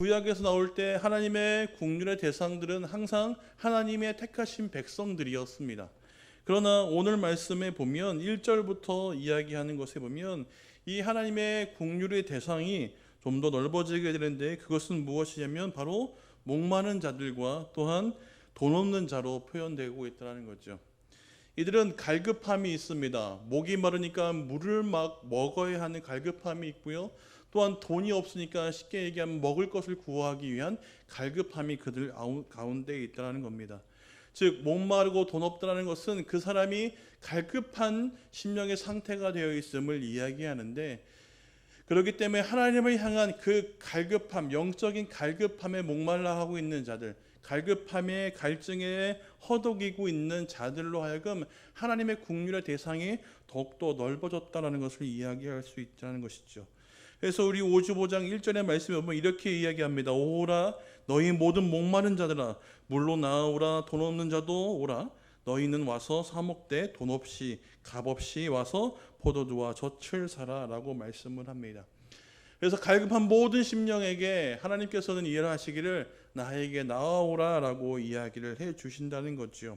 구약에서 나올 때 하나님의 국률의 대상들은 항상 하나님의 택하신 백성들이었습니다. 그러나 오늘 말씀에 보면 1절부터 이야기하는 것에 보면 이 하나님의 국률의 대상이 좀 더 넓어지게 되는데, 그것은 무엇이냐면 바로 목마른 자들과 또한 돈 없는 자로 표현되고 있다는 거죠. 이들은 갈급함이 있습니다. 목이 마르니까 물을 막 먹어야 하는 갈급함이 있고요. 또한 돈이 없으니까 쉽게 얘기하면 먹을 것을 구하기 위한 갈급함이 그들 가운데 있다는 겁니다. 즉 목마르고 돈 없다는 것은 그 사람이 갈급한 심령의 상태가 되어 있음을 이야기하는데, 그렇기 때문에 하나님을 향한 그 갈급함, 영적인 갈급함에 목말라 하고 있는 자들, 갈급함에 갈증에 허덕이고 있는 자들로 하여금 하나님의 국률의 대상이 더욱더 넓어졌다는 것을 이야기할 수 있다는 것이죠. 그래서 우리 55장 1절의 말씀에 보면 이렇게 이야기합니다. 오라 너희 모든 목마른 자들아 물로 나오라. 돈 없는 자도 오라. 너희는 와서 사 먹되 돈 없이 값 없이 와서 포도주와 젖을 사라 라고 말씀을 합니다. 그래서 갈급한 모든 심령에게 하나님께서는 일하시기를 나에게 나아오라 라고 이야기를 해 주신다는 거죠.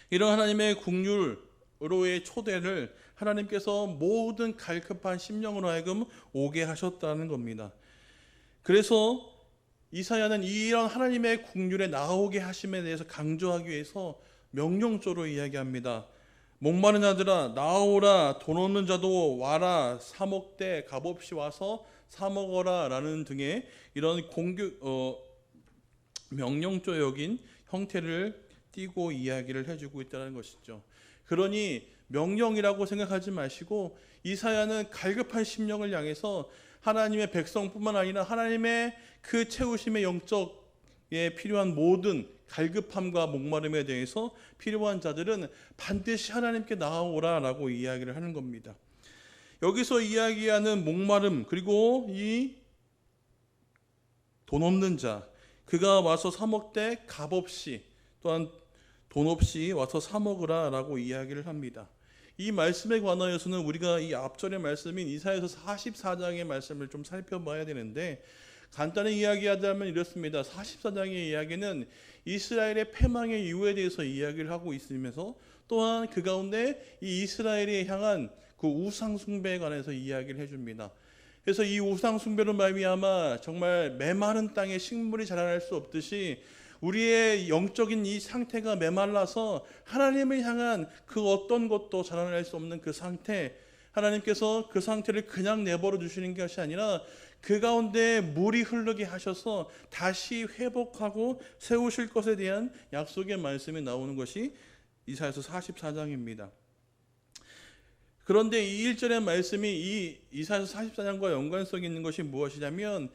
이런 하나님의 국률로의 초대를 하나님께서 모든 갈급한 심령으로 하여금 오게 하셨다는 겁니다. 그래서 이사야는 이런 하나님의 국률에 나오게 하심에 대해서 강조하기 위해서 명령조로 이야기합니다. 목마른 자들아 나오라. 돈 없는 자도 와라. 사 먹되 값없이 와서 사 먹어라 라는 등의 이런 명령조역인 형태를 띠고 이야기를 해주고 있다는 것이죠. 그러니 명령이라고 생각하지 마시고 이사야는 갈급한 심령을 향해서 하나님의 백성뿐만 아니라 하나님의 그 채우심의 영적에 필요한 모든 갈급함과 목마름에 대해서 필요한 자들은 반드시 하나님께 나아오라 라고 이야기를 하는 겁니다. 여기서 이야기하는 목마름, 그리고 이 돈 없는 자, 그가 와서 사 먹되 값없이 또한 돈 없이 와서 사 먹으라 라고 이야기를 합니다. 이 말씀에 관하여서는 우리가 이 앞절의 말씀인 이사야서 44장의 말씀을 좀 살펴봐야 되는데, 간단히 이야기하자면 이렇습니다. 44장의 이야기는 이스라엘의 패망의 이유에 대해서 이야기를 하고 있으면서 또한 그 가운데 이 이스라엘에 향한 그 우상 숭배에 관해서 이야기를 해줍니다. 그래서 이 우상 숭배로 말미암아 정말 메마른 땅에 식물이 자라날 수 없듯이 우리의 영적인 이 상태가 메말라서 하나님을 향한 그 어떤 것도 자라날 수 없는 그 상태, 하나님께서 그 상태를 그냥 내버려 두시는 것이 아니라 그 가운데 물이 흐르게 하셔서 다시 회복하고 세우실 것에 대한 약속의 말씀이 나오는 것이 이사야서 44장입니다. 그런데 이 1절의 말씀이 이 이사야서 44장과 연관성이 있는 것이 무엇이냐면,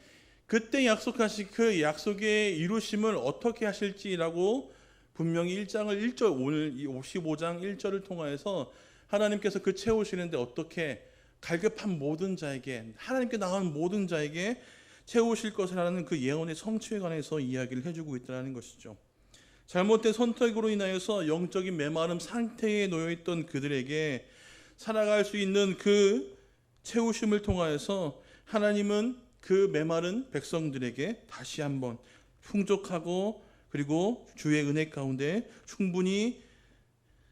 그때 약속하신 그 약속의 이루심을 어떻게 하실지라고 분명히 1장을 1절, 오늘 이 55장 1절을 통하여서 하나님께서 그 채우시는데 어떻게 갈급한 모든 자에게, 하나님께 나온 모든 자에게 채우실 것이라는 그 예언의 성취에 관해서 이야기를 해주고 있다는 것이죠. 잘못된 선택으로 인하여서 영적인 메마름 상태에 놓여있던 그들에게 살아갈 수 있는 그 채우심을 통하여서 하나님은 그 메마른 백성들에게 다시 한번 풍족하고 그리고 주의 은혜 가운데 충분히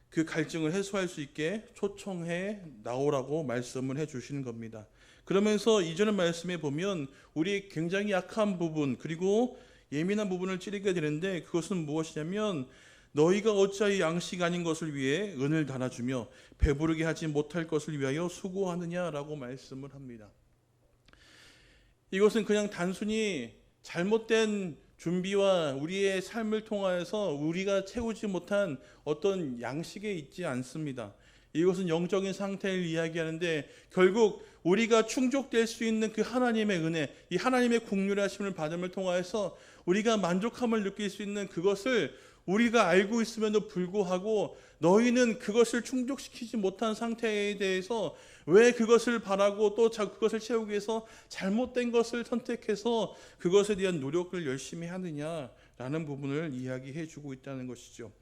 그 갈증을 해소할 수 있게 초청해 나오라고 말씀을 해 주시는 겁니다. 그러면서 이전의 말씀에 보면 우리 굉장히 약한 부분 그리고 예민한 부분을 찌르게 되는데, 그것은 무엇이냐면 너희가 어찌하여 양식 아닌 것을 위해 은을 달아주며 배부르게 하지 못할 것을 위하여 수고하느냐라고 말씀을 합니다. 이것은 그냥 단순히 잘못된 준비와 우리의 삶을 통하여서 우리가 채우지 못한 어떤 양식에 있지 않습니다. 이것은 영적인 상태를 이야기하는데, 결국 우리가 충족될 수 있는 그 하나님의 은혜, 이 하나님의 국률하심을 받음을 통하여서 우리가 만족함을 느낄 수 있는 그것을 우리가 알고 있음에도 불구하고 너희는 그것을 충족시키지 못한 상태에 대해서 왜 그것을 바라고 또 그것을 채우기 위해서 잘못된 것을 선택해서 그것에 대한 노력을 열심히 하느냐라는 부분을 이야기해 주고 있다는 것이죠.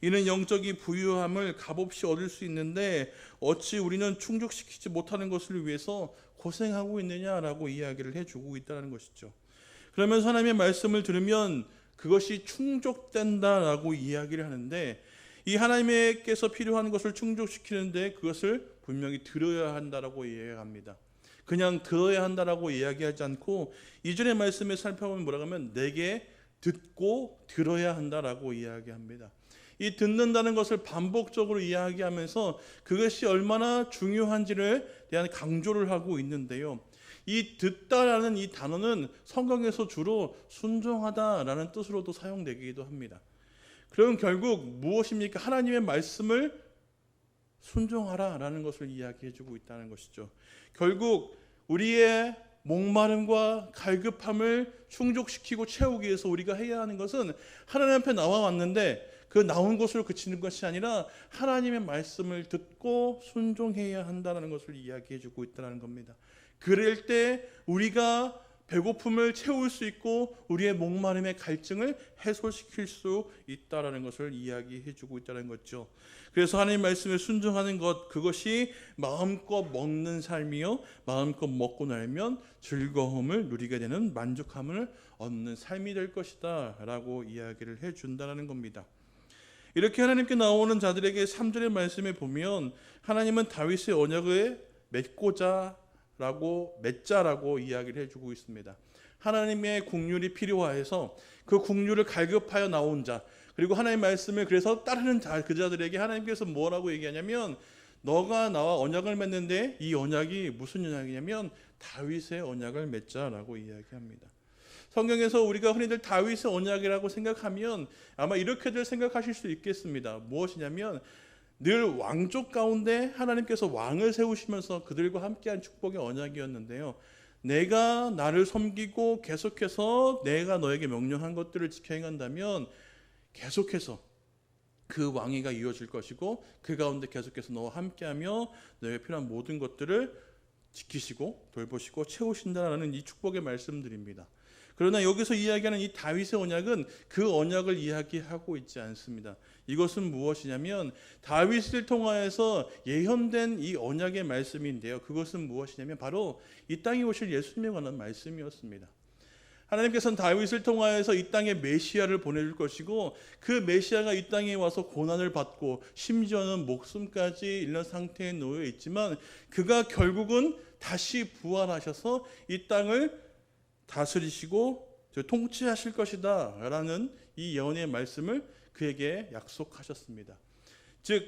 이는 영적인 부유함을 값없이 얻을 수 있는데 어찌 우리는 충족시키지 못하는 것을 위해서 고생하고 있느냐라고 이야기를 해주고 있다는 것이죠. 그러면서 하나님의 말씀을 들으면 그것이 충족된다라고 이야기를 하는데, 이 하나님께서 필요한 것을 충족시키는데 그것을 분명히 들어야 한다라고 이야기합니다. 그냥 들어야 한다라고 이야기하지 않고, 이전의 말씀에 살펴보면 뭐라고 하면 내게 듣고 들어야 한다라고 이야기합니다. 이 듣는다는 것을 반복적으로 이야기하면서 그것이 얼마나 중요한지를 대한 강조를 하고 있는데요. 이 듣다라는 이 단어는 성경에서 주로 순종하다라는 뜻으로도 사용되기도 합니다. 그럼 결국 무엇입니까? 하나님의 말씀을 순종하라라는 것을 이야기해주고 있다는 것이죠. 결국 우리의 목마름과 갈급함을 충족시키고 채우기 위해서 우리가 해야 하는 것은 하나님 앞에 나와 왔는데 그 나온 것으로 그치는 것이 아니라 하나님의 말씀을 듣고 순종해야 한다는 것을 이야기해주고 있다는 겁니다. 그럴 때 우리가 배고픔을 채울 수 있고 우리의 목마름의 갈증을 해소시킬 수 있다는 것을 이야기해주고 있다는 거죠. 그래서 하나님 말씀에 순종하는 것, 그것이 마음껏 먹는 삶이요, 마음껏 먹고 나면 즐거움을 누리게 되는 만족함을 얻는 삶이 될 것이다 라고 이야기를 해준다는 겁니다. 이렇게 하나님께 나오는 자들에게 3절의 말씀에 보면 하나님은 다윗의 언약을 맺자라고 이야기를 해주고 있습니다. 하나님의 국률이 필요해서 그 국률을 갈급하여 나온 자, 그리고 하나님의 말씀을 그래서 따르는 자, 그 자들에게 하나님께서 뭐라고 얘기하냐면, 너가 나와 언약을 맺는데 이 언약이 무슨 언약이냐면 다윗의 언약을 맺자라고 이야기합니다. 성경에서 우리가 흔히들 다윗의 언약이라고 생각하면 아마 이렇게들 생각하실 수 있겠습니다. 무엇이냐면 늘 왕족 가운데 하나님께서 왕을 세우시면서 그들과 함께한 축복의 언약이었는데요. 내가 나를 섬기고 계속해서 내가 너에게 명령한 것들을 지켜 행한다면 계속해서 그 왕위가 이어질 것이고 그 가운데 계속해서 너와 함께하며 너에게 필요한 모든 것들을 지키시고 돌보시고 채우신다라는 이 축복의 말씀들입니다. 그러나 여기서 이야기하는 이 다윗의 언약은 그 언약을 이야기하고 있지 않습니다. 이것은 무엇이냐면 다윗을 통하여서 예언된 이 언약의 말씀인데요. 그것은 무엇이냐면 바로 이 땅에 오실 예수님에 관한 말씀이었습니다. 하나님께서는 다윗을 통하여서 이 땅에 메시아를 보내줄 것이고 그 메시아가 이 땅에 와서 고난을 받고 심지어는 목숨까지 잃는 상태에 놓여 있지만 그가 결국은 다시 부활하셔서 이 땅을 다스리시고 통치하실 것이다 라는 이 예언의 말씀을 그에게 약속하셨습니다. 즉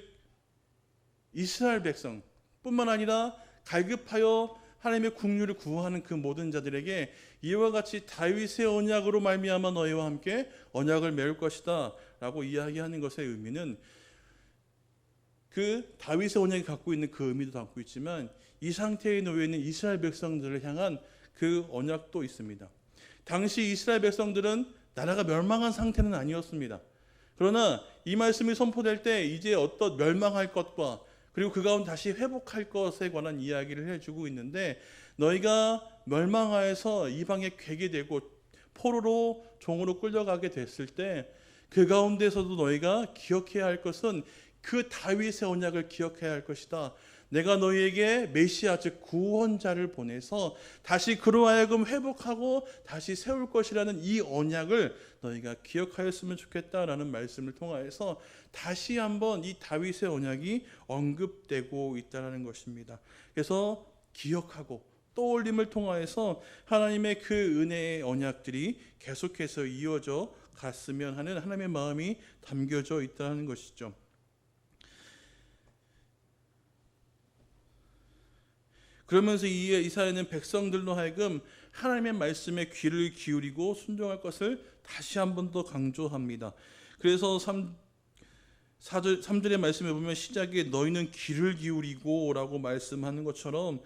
이스라엘 백성 뿐만 아니라 갈급하여 하나님의 국률을 구하는 그 모든 자들에게 이와 같이 다윗의 언약으로 말미암아 너희와 함께 언약을 맺을 것이다 라고 이야기하는 것의 의미는 그 다윗의 언약이 갖고 있는 그 의미도 담고 있지만 이 상태에 놓여 있는 이스라엘 백성들을 향한 그 언약도 있습니다. 당시 이스라엘 백성들은 나라가 멸망한 상태는 아니었습니다. 그러나 이 말씀이 선포될 때 이제 어떤 멸망할 것과 그리고 그 가운데 다시 회복할 것에 관한 이야기를 해주고 있는데 너희가 멸망하여서 이방에 괴게 되고 포로로 종으로 끌려가게 됐을 때 그 가운데서도 너희가 기억해야 할 것은 그 다윗의 언약을 기억해야 할 것이다. 내가 너희에게 메시아 즉 구원자를 보내서 다시 그로 하여금 회복하고 다시 세울 것이라는 이 언약을 너희가 기억하였으면 좋겠다라는 말씀을 통하여서 다시 한번 이 다윗의 언약이 언급되고 있다는 것입니다. 그래서 기억하고 떠올림을 통하여서 하나님의 그 은혜의 언약들이 계속해서 이어져 갔으면 하는 하나님의 마음이 담겨져 있다는 것이죠. 그러면서 이사야는 백성들로 하여금 하나님의 말씀에 귀를 기울이고 순종할 것을 다시 한 번 더 강조합니다. 그래서 3절의 말씀에 보면 시작에 너희는 귀를 기울이고 라고 말씀하는 것처럼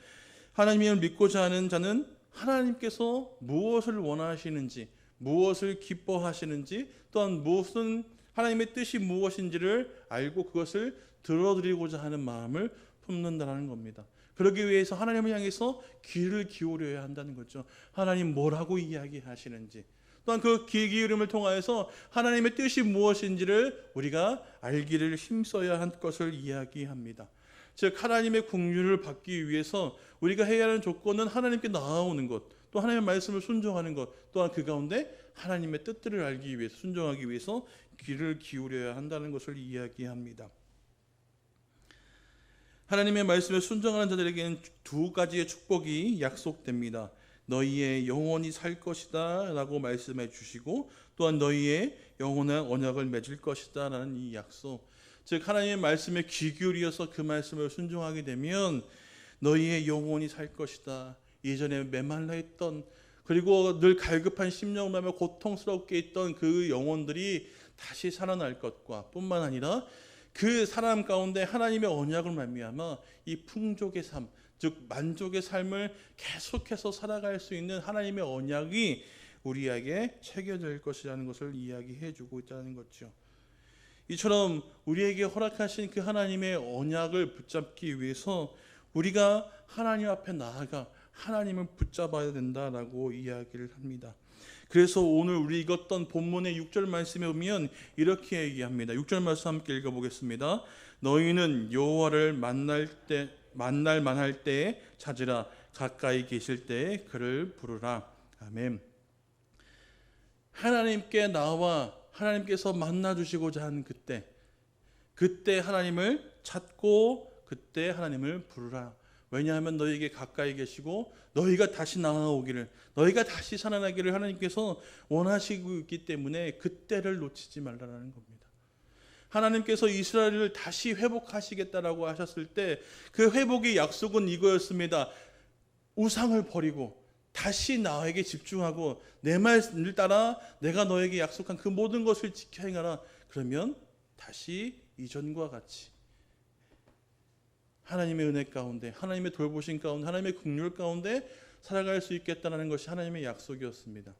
하나님을 믿고자 하는 자는 하나님께서 무엇을 원하시는지 무엇을 기뻐하시는지 또한 무슨 하나님의 뜻이 무엇인지를 알고 그것을 들어드리고자 하는 마음을 품는다는 겁니다. 그러기 위해서 하나님을 향해서 귀를 기울여야 한다는 거죠. 하나님 뭐라고 이야기하시는지 또한 그 귀 기울임을 통하여서 하나님의 뜻이 무엇인지를 우리가 알기를 힘써야 할 것을 이야기합니다. 즉 하나님의 국률을 받기 위해서 우리가 해야 하는 조건은 하나님께 나아오는 것 또 하나님의 말씀을 순종하는 것, 또한 그 가운데 하나님의 뜻들을 알기 위해서, 순종하기 위해서 귀를 기울여야 한다는 것을 이야기합니다. 하나님의 말씀에 순종하는 자들에게는 두 가지의 축복이 약속됩니다. 너희의 영혼이 살 것이다 라고 말씀해 주시고, 또한 너희의 영원한 언약을 맺을 것이다 라는 이 약속, 즉 하나님의 말씀에 귀 기울여서 그 말씀을 순종하게 되면 너희의 영혼이 살 것이다. 예전에 메말라 있던, 그리고 늘 갈급한 심령하며 고통스럽게 있던 그 영혼들이 다시 살아날 것과 뿐만 아니라 그 사람 가운데 하나님의 언약을 말미암아 이 풍족의 삶, 즉 만족의 삶을 계속해서 살아갈 수 있는 하나님의 언약이 우리에게 새겨질 것이라는 것을 이야기해 주고 있다는 거죠. 이처럼 우리에게 허락하신 그 하나님의 언약을 붙잡기 위해서 우리가 하나님 앞에 나아가 하나님을 붙잡아야 된다라고 이야기를 합니다. 그래서 오늘 우리 읽었던 본문의 6절 말씀에 보면 이렇게 얘기합니다. 6절 말씀 함께 읽어보겠습니다. 너희는 여호와를 만날 만할 때에 찾으라. 가까이 계실 때에 그를 부르라. 아멘. 하나님께 나와 하나님께서 만나주시고자 한 그때 하나님을 찾고 그때 하나님을 부르라. 왜냐하면 너희에게 가까이 계시고 너희가 다시 나아오기를, 너희가 다시 살아나기를 하나님께서 원하시고 있기 때문에 그때를 놓치지 말라는 겁니다. 하나님께서 이스라엘을 다시 회복하시겠다라고 하셨을 때 그 회복의 약속은 이거였습니다. 우상을 버리고 다시 나에게 집중하고 내 말을 따라 내가 너에게 약속한 그 모든 것을 지켜 행하라. 그러면 다시 이전과 같이 하나님의 은혜 가운데, 하나님의 돌보심 가운데, 하나님의 긍휼 가운데 살아갈 수 있겠다는 것이 하나님의 약속이었습니다.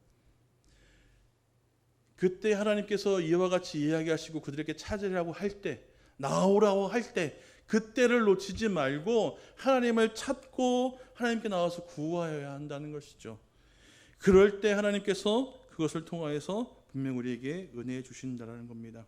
그때 하나님께서 이와 같이 이야기하시고 그들에게 찾으라고 할 때, 나오라고 할 때, 그때를 놓치지 말고 하나님을 찾고 하나님께 나와서 구하여야 한다는 것이죠. 그럴 때 하나님께서 그것을 통하여서 분명 우리에게 은혜해 주신다는 겁니다.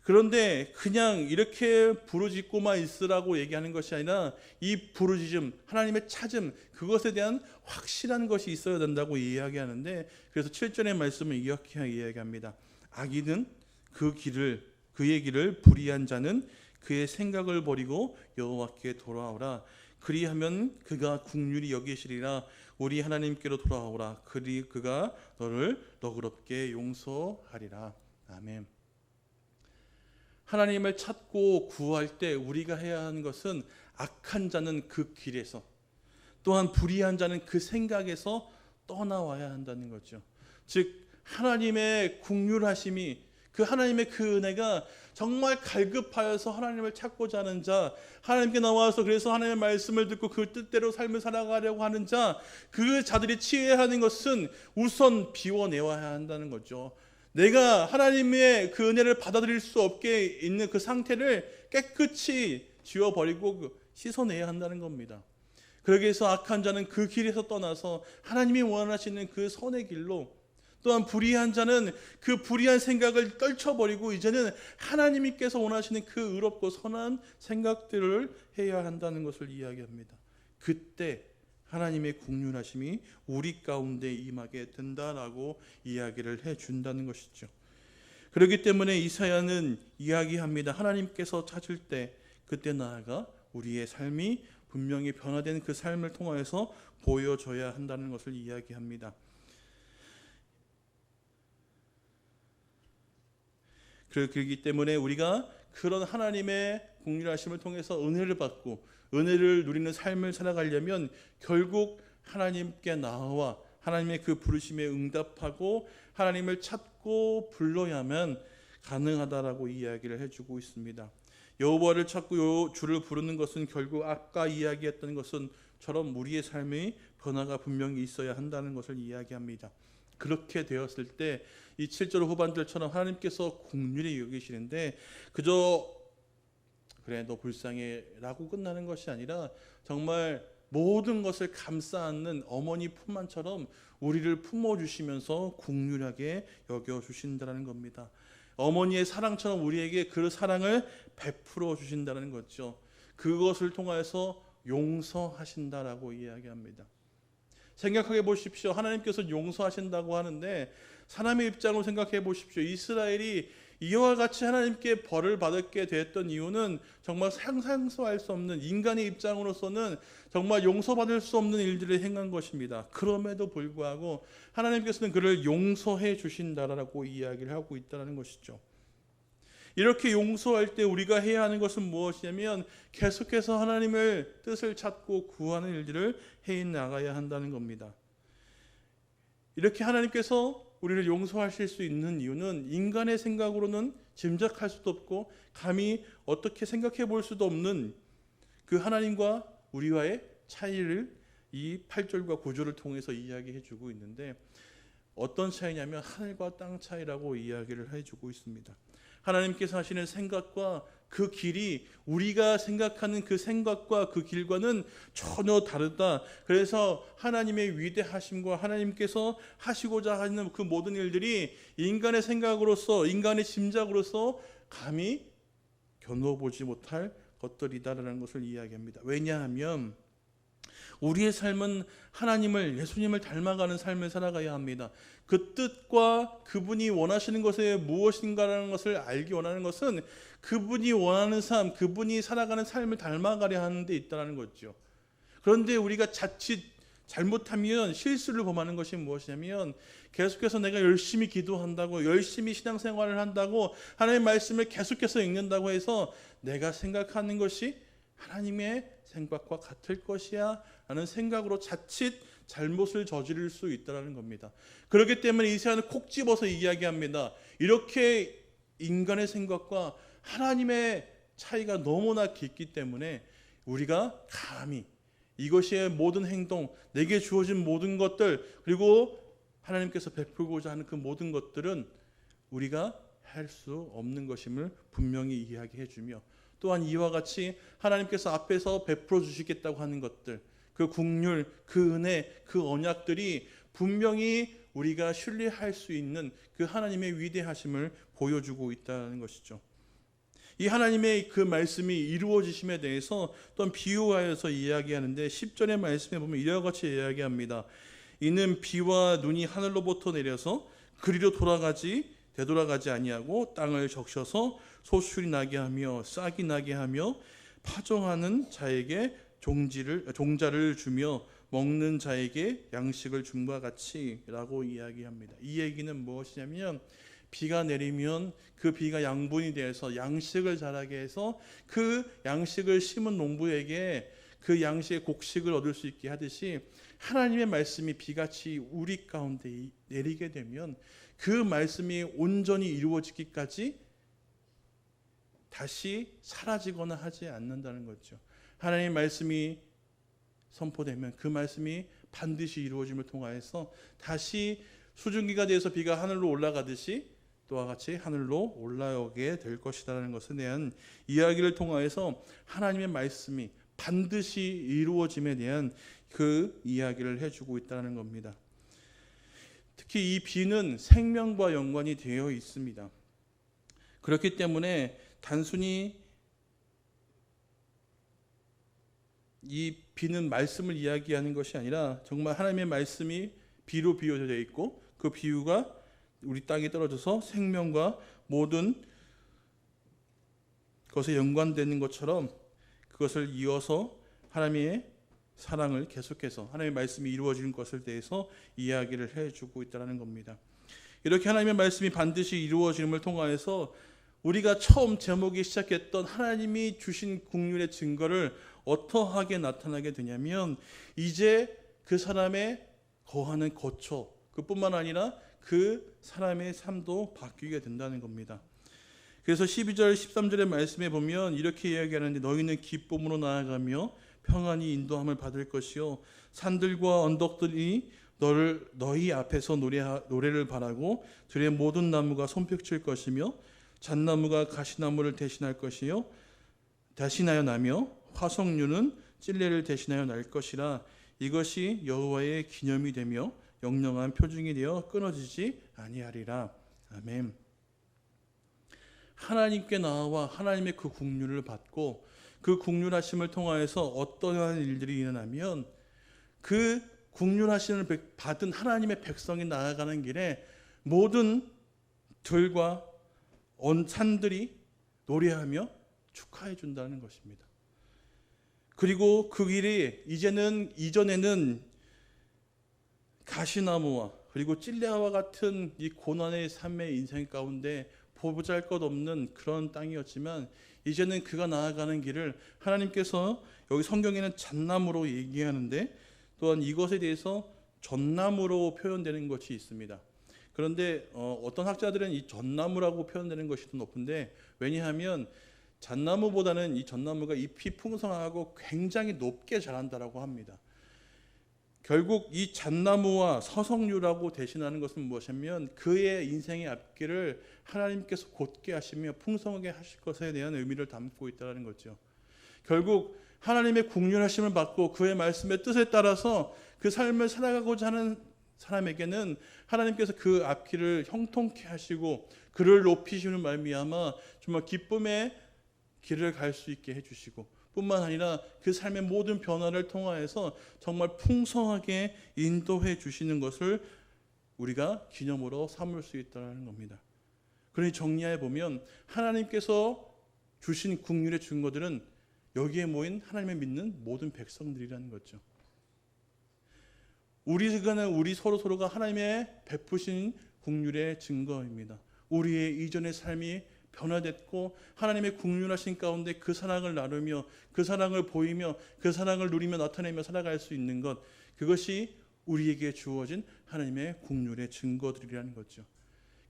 그런데 그냥 이렇게 부르짖고만 있으라고 얘기하는 것이 아니라 이 부르짖음, 하나님의 찾음, 그것에 대한 확실한 것이 있어야 된다고 이야기하는데, 그래서 7절의 말씀을 이렇게 이야기합니다. 악인은 그의 길을 불의한 자는 그의 생각을 버리고 여호와께 돌아오라. 그리하면 그가 긍휼히 여기시리라. 우리 하나님께로 돌아오라. 그가 너를 너그럽게 용서하리라. 아멘. 하나님을 찾고 구할 때 우리가 해야 하는 것은 악한 자는 그 길에서, 또한 불의한 자는 그 생각에서 떠나와야 한다는 거죠. 즉 하나님의 긍휼하심이, 그 하나님의 그 은혜가 정말 갈급하여서 하나님을 찾고자 하는 자, 하나님께 나와서 그래서 하나님의 말씀을 듣고 그 뜻대로 삶을 살아가려고 하는 자, 그 자들이 취해야 하는 것은 우선 비워내야 한다는 거죠. 내가 하나님의 그 은혜를 받아들일 수 없게 있는 그 상태를 깨끗이 지워버리고 씻어내야 한다는 겁니다. 그러기 위해서 악한 자는 그 길에서 떠나서 하나님이 원하시는 그 선의 길로, 또한 불의한 자는 그 불의한 생각을 떨쳐버리고 이제는 하나님께서 원하시는 그 의롭고 선한 생각들을 해야 한다는 것을 이야기합니다. 그때 하나님의 긍휼하심이 우리 가운데 임하게 된다라고 이야기를 해준다는 것이죠. 그렇기 때문에 이사야는 이야기합니다. 하나님께서 찾을 때 그때 나아가 우리의 삶이 분명히 변화된 그 삶을 통하여서 보여줘야 한다는 것을 이야기합니다. 그렇기 때문에 우리가 그런 하나님의 긍휼하심을 통해서 은혜를 받고 은혜를 누리는 삶을 살아가려면 결국 하나님께 나와 하나님의 그 부르심에 응답하고 하나님을 찾고 불러야만 가능하다라고 이야기를 해주고 있습니다. 여호와를 찾고 주를 부르는 것은 결국 아까 이야기했던 것처럼 우리의 삶의 변화가 분명히 있어야 한다는 것을 이야기합니다. 그렇게 되었을 때 이 7절 후반절처럼 하나님께서 긍휼히 여기시는데 그저 그래 너 불쌍해 라고 끝나는 것이 아니라 정말 모든 것을 감싸 안는 어머니 품안처럼 우리를 품어주시면서 긍휼하게 여겨주신다는 겁니다. 어머니의 사랑처럼 우리에게 그 사랑을 베풀어 주신다는 거죠. 그것을 통해서 용서하신다라고 이야기합니다. 생각해 보십시오. 하나님께서 용서하신다고 하는데 사람의 입장으로 생각해 보십시오. 이스라엘이 이와 같이 하나님께 벌을 받게 되었던 이유는 정말 상상도 할 수 없는, 인간의 입장으로서는 정말 용서받을 수 없는 일들을 행한 것입니다. 그럼에도 불구하고 하나님께서는 그를 용서해 주신다라고 이야기를 하고 있다는 것이죠. 이렇게 용서할 때 우리가 해야 하는 것은 무엇이냐면 계속해서 하나님의 뜻을 찾고 구하는 일들을 해 나가야 한다는 겁니다. 이렇게 하나님께서 우리를 용서하실 수 있는 이유는 인간의 생각으로는 짐작할 수도 없고 감히 어떻게 생각해 볼 수도 없는 그 하나님과 우리와의 차이를 이 8절과 9절을 통해서 이야기해 주고 있는데, 어떤 차이냐면 하늘과 땅 차이라고 이야기를 해주고 있습니다. 하나님께서 하시는 생각과 그 길이 우리가 생각하는 그 생각과 그 길과는 전혀 다르다. 그래서 하나님의 위대하심과 하나님께서 하시고자 하는 그 모든 일들이 인간의 생각으로서, 인간의 짐작으로서 감히 겨누어보지 못할 것들이다라는 것을 이야기합니다. 왜냐하면 우리의 삶은 하나님을, 예수님을 닮아가는 삶을 살아가야 합니다. 그 뜻과 그분이 원하시는 것이 무엇인가라는 것을 알기 원하는 것은 그분이 원하는 삶, 그분이 살아가는 삶을 닮아가려 하는 데 있다는 거죠. 그런데 우리가 자칫 잘못하면 실수를 범하는 것이 무엇이냐면 계속해서 내가 열심히 기도한다고, 열심히 신앙생활을 한다고, 하나님의 말씀을 계속해서 읽는다고 해서 내가 생각하는 것이 하나님의 생각과 같을 것이야 라는 생각으로 자칫 잘못을 저지를 수 있다는 겁니다. 그렇기 때문에 이사야는 콕 집어서 이야기합니다. 이렇게 인간의 생각과 하나님의 차이가 너무나 깊기 때문에 우리가 감히 이것의 모든 행동, 내게 주어진 모든 것들, 그리고 하나님께서 베풀고자 하는 그 모든 것들은 우리가 할 수 없는 것임을 분명히 이야기해 주며, 또한 이와 같이 하나님께서 앞에서 베풀어 주시겠다고 하는 것들, 그 긍휼, 그 은혜, 그 언약들이 분명히 우리가 신뢰할 수 있는 그 하나님의 위대하심을 보여주고 있다는 것이죠. 이 하나님의 그 말씀이 이루어지심에 대해서 또한 비유하여서 이야기하는데 10절의 말씀에 보면 이와 같이 이야기합니다. 이는 비와 눈이 하늘로부터 내려서 그리로 되돌아가지 아니하고 땅을 적셔서 소출이 나게 하며 싹이 나게 하며 파종하는 자에게 종자를 주며 먹는 자에게 양식을 줌과 같이라고 이야기합니다. 이 얘기는 무엇이냐면 비가 내리면 그 비가 양분이 되어서 양식을 자라게 해서 그 양식을 심은 농부에게 그 양식의 곡식을 얻을 수 있게 하듯이, 하나님의 말씀이 비같이 우리 가운데 내리게 되면 그 말씀이 온전히 이루어지기까지 다시 사라지거나 하지 않는다는 거죠. 하나님의 말씀이 선포되면 그 말씀이 반드시 이루어짐을 통하여서 다시 수증기가 되어서 비가 하늘로 올라가듯이 또와 같이 하늘로 올라오게 될 것이라는 것에 대한 이야기를 통하여서 하나님의 말씀이 반드시 이루어짐에 대한 그 이야기를 해주고 있다는 겁니다. 특히 이 비는 생명과 연관이 되어 있습니다. 그렇기 때문에 단순히 이 비는 말씀을 이야기하는 것이 아니라 정말 하나님의 말씀이 비로 비유되어 있고 그 비유가 우리 땅에 떨어져서 생명과 모든 것에 연관되는 것처럼 그것을 이어서 하나님의 사랑을 계속해서 하나님의 말씀이 이루어지는 것을 대해서 이야기를 해주고 있다는 겁니다. 이렇게 하나님의 말씀이 반드시 이루어짐을 통하여서 우리가 처음 제목이 시작했던 하나님이 주신 긍휼의 증거를 어떠하게 나타나게 되냐면 이제 그 사람의 거하는 거처, 그뿐만 아니라 그 사람의 삶도 바뀌게 된다는 겁니다. 그래서 12절 13절의 말씀에 보면 이렇게 이야기하는데, 너희는 기쁨으로 나아가며 평안히 인도함을 받을 것이요 산들과 언덕들이 너희 앞에서 노래를 바라고 들의 모든 나무가 손뼉칠 것이며 잣나무가 가시나무를 대신할 것이요 대신하여 나며 화석류는 찔레를 대신하여 날 것이라. 이것이 여호와의 기념이 되며 영영한 표징이 되어 끊어지지 아니하리라. 아멘. 하나님께 나와 하나님의 그 긍휼을 받고 그 긍휼하심을 통하여서 어떠한 일들이 일어나면 그 국률하심을 받은 하나님의 백성이 나아가는 길에 모든 들과 산들이 노래하며 축하해 준다는 것입니다. 그리고 그 길이 이전에는 가시나무와 그리고 찔레와 같은 이 고난의 삶의 인생 가운데 보잘것없는 그런 땅이었지만, 이제는 그가 나아가는 길을 하나님께서 여기 성경에는 잣나무로 얘기하는데, 또한 이것에 대해서 전나무로 표현되는 것이 있습니다. 그런데 어떤 학자들은 이 전나무라고 표현되는 것이 더 높은데, 왜냐하면 잣나무보다는 이 전나무가 잎이 풍성하고 굉장히 높게 자란다라고 합니다. 결국 이 잣나무와 서석류라고 대신하는 것은 무엇이냐면, 그의 인생의 앞길을 하나님께서 곧게 하시며 풍성하게 하실 것에 대한 의미를 담고 있다는 거죠. 결국 하나님의 국률하심을 받고 그의 말씀의 뜻에 따라서 그 삶을 살아가고자 하는 사람에게는 하나님께서 그 앞길을 형통케 하시고 그를 높이시는 말미암아 정말 기쁨의 길을 갈 수 있게 해주시고, 뿐만 아니라 그 삶의 모든 변화를 통하여서 정말 풍성하게 인도해 주시는 것을 우리가 기념으로 삼을 수 있다는 겁니다. 그러니 정리해 보면 하나님께서 주신 국률의 증거들은 여기에 모인 하나님을 믿는 모든 백성들이라는 거죠. 우리 서로가 하나님의 베푸신 국률의 증거입니다. 우리의 이전의 삶이 변화됐고 하나님의 국률하신 가운데 그 사랑을 나누며 그 사랑을 보이며 그 사랑을 누리며 나타내며 살아갈 수 있는 것, 그것이 우리에게 주어진 하나님의 국률의 증거들이라는 거죠.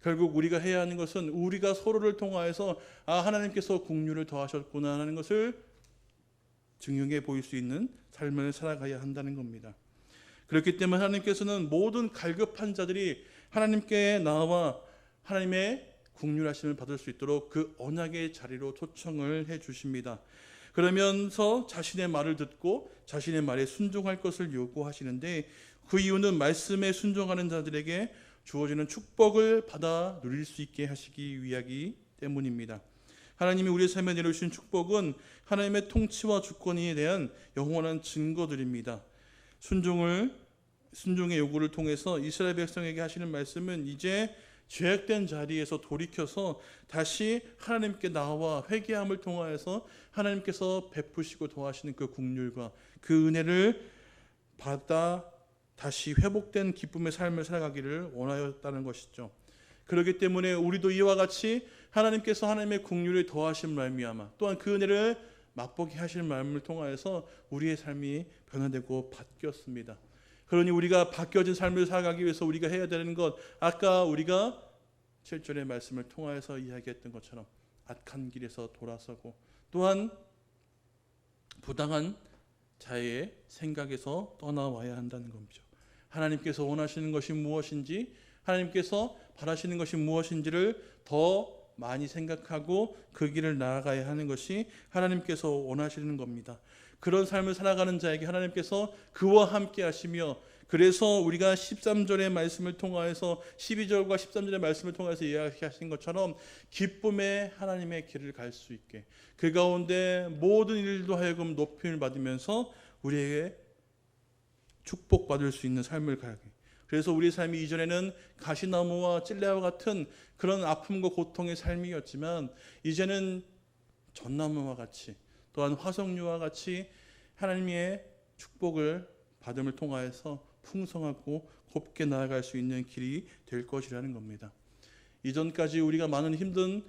결국 우리가 해야 하는 것은 우리가 서로를 통하여서 하나님께서 국률을 더하셨구나 하는 것을 증명해 보일 수 있는 삶을 살아가야 한다는 겁니다. 그렇기 때문에 하나님께서는 모든 갈급한 자들이 하나님께 나와 하나님의 국률하심을 받을 수 있도록 그 언약의 자리로 초청을 해 주십니다. 그러면서 자신의 말을 듣고 자신의 말에 순종할 것을 요구하시는데, 그 이유는 말씀에 순종하는 자들에게 주어지는 축복을 받아 누릴 수 있게 하시기 위하기 때문입니다. 하나님이 우리의 삶에 내려주신 축복은 하나님의 통치와 주권에 대한 영원한 증거들입니다. 순종의 요구를 통해서 이스라엘 백성에게 하시는 말씀은 이제 죄악된 자리에서 돌이켜서 다시 하나님께 나와 회개함을 통하여서 하나님께서 베푸시고 도와시는 그 국률과 그 은혜를 받아 다시 회복된 기쁨의 삶을 살아가기를 원하였다는 것이죠. 그렇기 때문에 우리도 이와 같이 하나님께서 하나님의 국률을 더하신 말미암아 또한 그 은혜를 맛보게 하실 마음을 통하여서 우리의 삶이 변화되고 바뀌었습니다. 그러니 우리가 바뀌어진 삶을 살아가기 위해서 우리가 해야 되는 것, 아까 우리가 7절의 말씀을 통하여서 이야기했던 것처럼 악한 길에서 돌아서고, 또한 부당한 자의 생각에서 떠나와야 한다는 겁니다. 하나님께서 원하시는 것이 무엇인지, 하나님께서 바라시는 것이 무엇인지를 더 많이 생각하고 그 길을 나아가야 하는 것이 하나님께서 원하시는 겁니다. 그런 삶을 살아가는 자에게 하나님께서 그와 함께 하시며, 그래서 우리가 13절의 말씀을 통하여서 12절과 13절의 말씀을 통해서 이야기하신 것처럼 기쁨의 하나님의 길을 갈 수 있게, 그 가운데 모든 일도 하여금 높임을 받으면서 우리에게 축복받을 수 있는 삶을 가게. 그래서 우리 삶이 이전에는 가시나무와 찔레와 같은 그런 아픔과 고통의 삶이었지만, 이제는 전나무와 같이 또한 화석류와 같이 하나님의 축복을 받음을 통하여서 풍성하고 곱게 나아갈 수 있는 길이 될 것이라는 겁니다. 이전까지 우리가 많은 힘든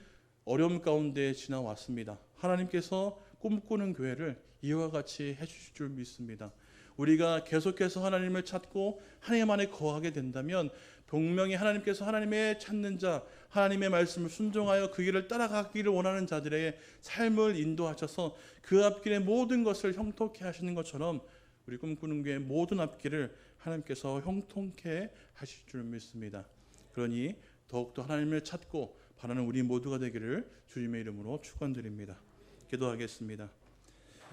어려움 가운데 지나왔습니다. 하나님께서 꿈꾸는 교회를 이와 같이 해주실 줄 믿습니다. 우리가 계속해서 하나님을 찾고 하나님 안에 거하게 된다면 분명히 하나님께서 하나님의 찾는 자, 하나님의 말씀을 순종하여 그 길을 따라가기를 원하는 자들의 삶을 인도하셔서 그 앞길의 모든 것을 형통케 하시는 것처럼 우리 꿈꾸는 교회의 모든 앞길을 하나님께서 형통케 하실 줄 믿습니다. 그러니 더욱더 하나님을 찾고 바라는 우리 모두가 되기를 주님의 이름으로 축원드립니다. 기도하겠습니다.